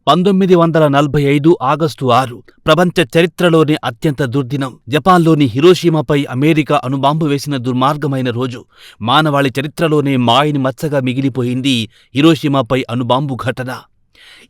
1945 August 6 ప్రపంచ చరిత్రలోనే అత్యంత దుర్దినం. జపాన్లోని హిరోషిమాపై అమెరికా అణుబాంబు వేసిన దుర్మార్గమైన రోజు. మానవాళి చరిత్రలోనే మాయని మచ్చగా మిగిలిపోయింది హిరోషిమాపై అణుబాంబు ఘటన.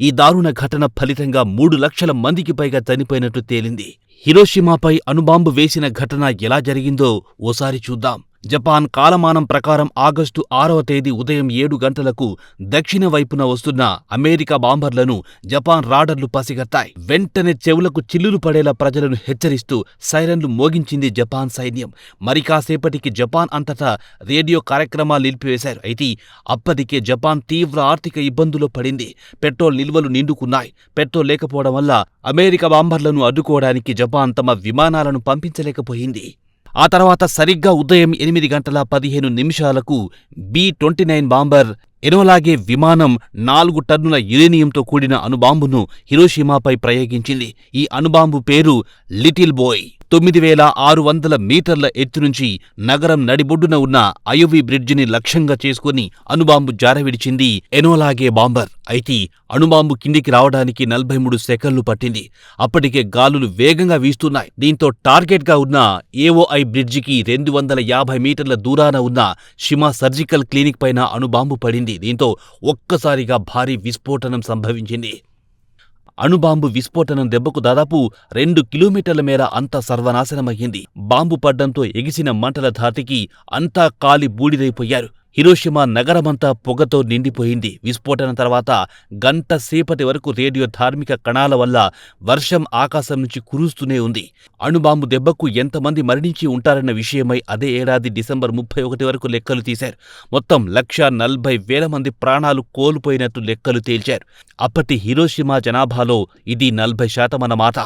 ఈ దారుణ ఘటన ఫలితంగా 3 లక్షల మందికి పైగా చనిపోయినట్టు తేలింది. హిరోషిమాపై అణుబాంబు వేసిన ఘటన ఎలా జరిగిందో ఓసారి చూద్దాం. జపాన్ కాలమానం ప్రకారం ఆగస్టు 6వ తేదీ ఉదయం 7 గంటలకు దక్షిణ వైపున వస్తున్న అమెరికా బాంబర్లను జపాన్ రాడర్లు పసిగట్టాయి. వెంటనే చెవులకు చిల్లులు పడేలా ప్రజలను హెచ్చరిస్తూ సైరన్లు మోగించింది జపాన్ సైన్యం. మరి కాసేపటికి జపాన్ అంతటా రేడియో కార్యక్రమాలు నిలిపివేశారు. అయితే అప్పటికే జపాన్ తీవ్ర ఆర్థిక ఇబ్బందుల్లో పడింది. పెట్రోల్ నిల్వలు నిండుకున్నాయి. పెట్రోల్ లేకపోవడం వల్ల అమెరికా బాంబర్లను అడ్డుకోవడానికి జపాన్ తమ విమానాలను పంపించలేకపోయింది. ఆ తర్వాత సరిగ్గా ఉదయం 8 గంటల 15 నిమిషాలకు B-29 బాంబర్ ఎనోలాగే విమానం 4 టన్నుల యురేనియంతో కూడిన అణుబాంబును హిరోషిమాపై ప్రయోగించింది. ఈ అణుబాంబు పేరు లిటిల్ బాయ్. 9600 మీటర్ల ఎత్తు నుంచి నగరం నడిబొడ్డున ఉన్న అయోవి బ్రిడ్జిని లక్ష్యంగా చేసుకుని అణుబాంబు జారవిడిచింది ఎనోలాగే బాంబర్. అయితే అణుబాంబు కిందికి రావడానికి 43 సెకన్లు పట్టింది. అప్పటికే గాలులు వేగంగా వీస్తున్నాయి. దీంతో టార్గెట్గా ఉన్న ఏఓఐ బ్రిడ్జికి 250 మీటర్ల దూరాన ఉన్న షిమా సర్జికల్ క్లినిక్ పైన అణుబాంబు పడింది. దీంతో ఒక్కసారిగా భారీ విస్ఫోటనం సంభవించింది. అణుబాంబు విస్ఫోటనం దెబ్బకు దాదాపు 2 కిలోమీటర్ల మేర అంతా సర్వనాశనమయ్యింది. బాంబు పడ్డంతో ఎగిసిన మంటల ధాటికి అంతా కాలి బూడిదైపోయారు. హిరోషిమా నగరమంతా పొగతో నిండిపోయింది. విస్ఫోటనం తర్వాత గంట సేపటి వరకు రేడియో ధార్మిక కణాల వల్ల వర్షం ఆకాశం నుంచి కురుస్తూనే ఉంది. అణుబాంబు దెబ్బకు ఎంతమంది మరణించి ఉంటారన్న విషయమై అదే ఏడాది డిసెంబర్ 31 వరకు లెక్కలు తీశారు. మొత్తం 1,40,000 మంది ప్రాణాలు కోల్పోయినట్టు లెక్కలు తేల్చారు. అప్పటి హిరోషిమా జనాభాలో ఇది 40% అన్నమాట.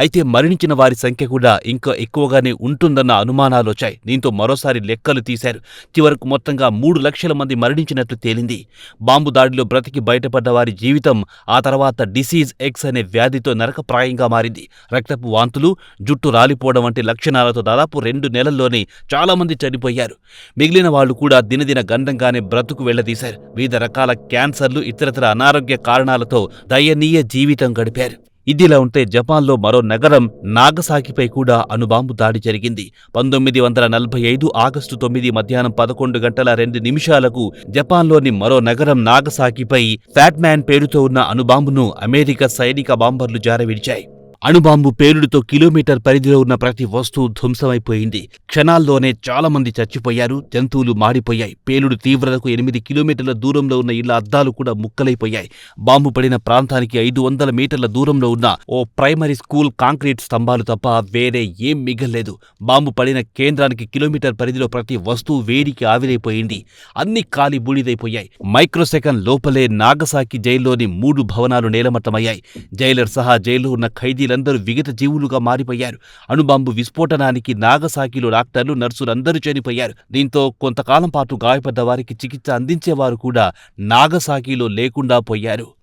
అయితే మరణించిన వారి సంఖ్య కూడా ఇంకా ఎక్కువగానే ఉంటుందన్న అనుమానాలొచ్చాయి. దీంతో మరోసారి లెక్కలు తీశారు. చివరకు మొత్తంగా 3 లక్షల మంది మరణించినట్లు తేలింది. బాంబు దాడిలో బ్రతికి బయటపడ్డ వారి జీవితం ఆ తర్వాత డిసీజ్ ఎక్స్ అనే వ్యాధితో నరకప్రాయంగా మారింది. రక్తపు వాంతులు, జుట్టు రాలిపోవడం వంటి లక్షణాలతో దాదాపు 2 నెలల్లోనే చాలామంది చనిపోయారు. మిగిలిన వాళ్లు కూడా దినదిన గండంగానే బ్రతుకు వెళ్లదీశారు. వివిధ రకాల క్యాన్సర్లు, ఇతరతర అనారోగ్య కారణాలతో దయనీయ జీవితం గడిపారు. ఇదిలా ఉంటే జపాన్లో మరో నగరం నాగసాకిపై కూడా అణుబాంబు దాడి జరిగింది. 1945 ఆగస్టు 9 మధ్యాహ్నం 11 గంటల 2 నిమిషాలకు జపాన్లోని మరో నగరం నాగసాకిపై ఫ్యాట్మ్యాన్ పేరుతో ఉన్న అణుబాంబును అమెరికా సైనిక బాంబర్లు జారవిడిచాయి. అణుబాంబు పేలుడుతో కిలోమీటర్ పరిధిలో ఉన్న ప్రతి వస్తువు ధ్వంసమైపోయింది. క్షణాల్లోనే చాలా మంది చచ్చిపోయారు. జంతువులు మాడిపోయాయి. పేలుడు తీవ్రతకు 8 కిలోమీటర్ల దూరంలో ఉన్న ఇళ్ల అద్దాలు కూడా ముక్కలైపోయాయి. బాంబు పడిన ప్రాంతానికి 500 మీటర్ల దూరంలో ఉన్న ఓ ప్రైమరీ స్కూల్ కాంక్రీట్ స్తంభాలు తప్ప వేరే ఏం మిగల్లేదు. బాంబు పడిన కేంద్రానికి కిలోమీటర్ పరిధిలో ప్రతి వస్తువు వేడికి ఆవిరైపోయింది. అన్ని కాలి బూడిదైపోయాయి. మైక్రోసెకండ్ లోపలే నాగసాకి జైల్లోని 3 భవనాలు నేలమట్టమయ్యాయి. జైలర్ సహా జైల్లో ఉన్న ఖైదీలందరూ విగత జీవులుగా మారిపోయారు. అణుబాంబు విస్ఫోటనానికి నాగసాకిలో డాక్టర్లు, నర్సులందరూ చనిపోయారు. దీంతో కొంతకాలం పాటు గాయపడ్డ వారికి చికిత్స అందించేవారు కూడా నాగసాకిలో లేకుండా పోయారు.